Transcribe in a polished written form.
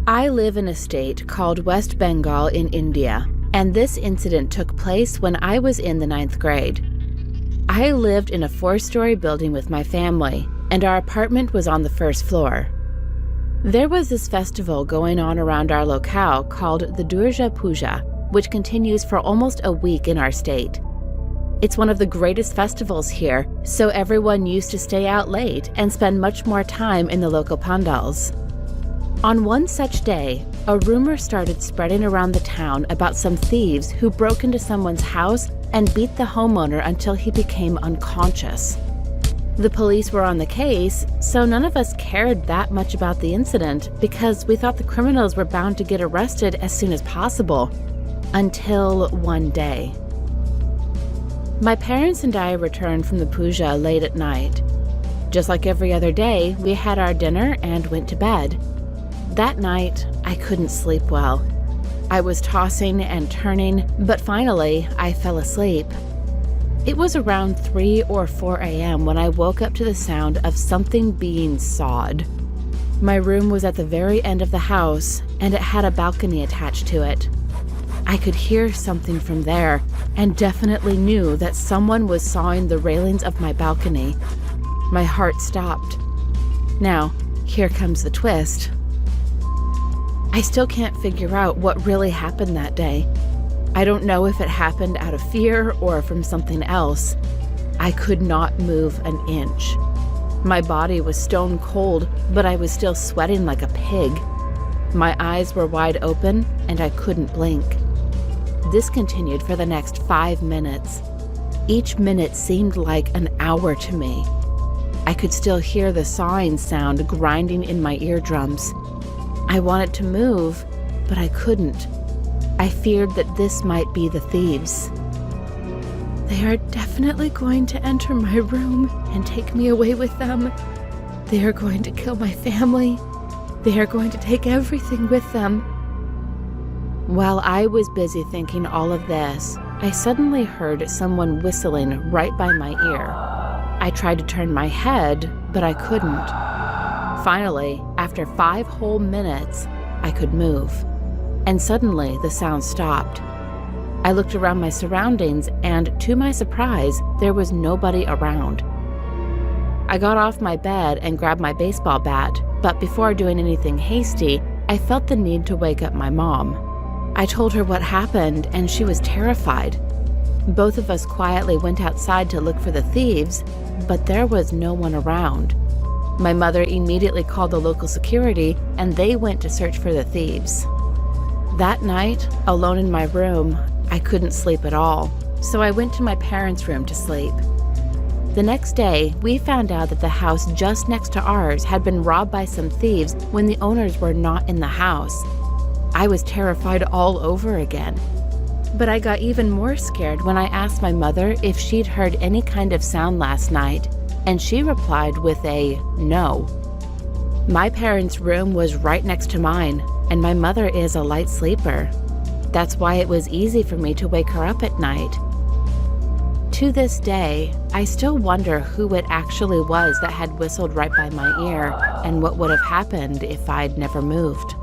I live in a state called West Bengal in India, and this incident took place when I was in the 9th grade. I lived in a 4-story building with my family, and our apartment was on the 1st floor. There was this festival going on around our locale called the Durga Puja, which continues for almost a week in our state. It's one of the greatest festivals here, so everyone used to stay out late and spend much more time in the local pandals. On one such day, a rumor started spreading around the town about some thieves who broke into someone's house and beat the homeowner until he became unconscious. The police were on the case, so none of us cared that much about the incident because we thought the criminals were bound to get arrested as soon as possible. Until one day. My parents and I returned from the puja late at night. Just like every other day, we had our dinner and went to bed. That night, I couldn't sleep well. I was tossing and turning, but finally, I fell asleep. It was around 3 or 4 a.m. when I woke up to the sound of something being sawed. My room was at the very end of the house, and it had a balcony attached to it. I could hear something from there, and definitely knew that someone was sawing the railings of my balcony. My heart stopped. Now, here comes the twist. I still can't figure out what really happened that day. I don't know if it happened out of fear or from something else. I could not move an inch. My body was stone cold, but I was still sweating like a pig. My eyes were wide open, and I couldn't blink. This continued for the next 5 minutes. Each minute seemed like an hour to me. I could still hear the sawing sound grinding in my eardrums. I wanted to move, but I couldn't. I feared that this might be the thieves. They are definitely going to enter my room and take me away with them. They are going to kill my family. They are going to take everything with them. While I was busy thinking all of this, I suddenly heard someone whistling right by my ear. I tried to turn my head, but I couldn't. Finally, after 5 whole minutes, I could move. And suddenly, the sound stopped. I looked around my surroundings, and to my surprise, there was nobody around. I got off my bed and grabbed my baseball bat, but before doing anything hasty, I felt the need to wake up my mom. I told her what happened, and she was terrified. Both of us quietly went outside to look for the thieves, but there was no one around. My mother immediately called the local security, and they went to search for the thieves. That night, alone in my room, I couldn't sleep at all, so I went to my parents' room to sleep. The next day, we found out that the house just next to ours had been robbed by some thieves when the owners were not in the house. I was terrified all over again. But I got even more scared when I asked my mother if she'd heard any kind of sound last night, and she replied with a no. My parents' room was right next to mine, and my mother is a light sleeper. That's why it was easy for me to wake her up at night. To this day, I still wonder who it actually was that had whistled right by my ear and what would have happened if I'd never moved.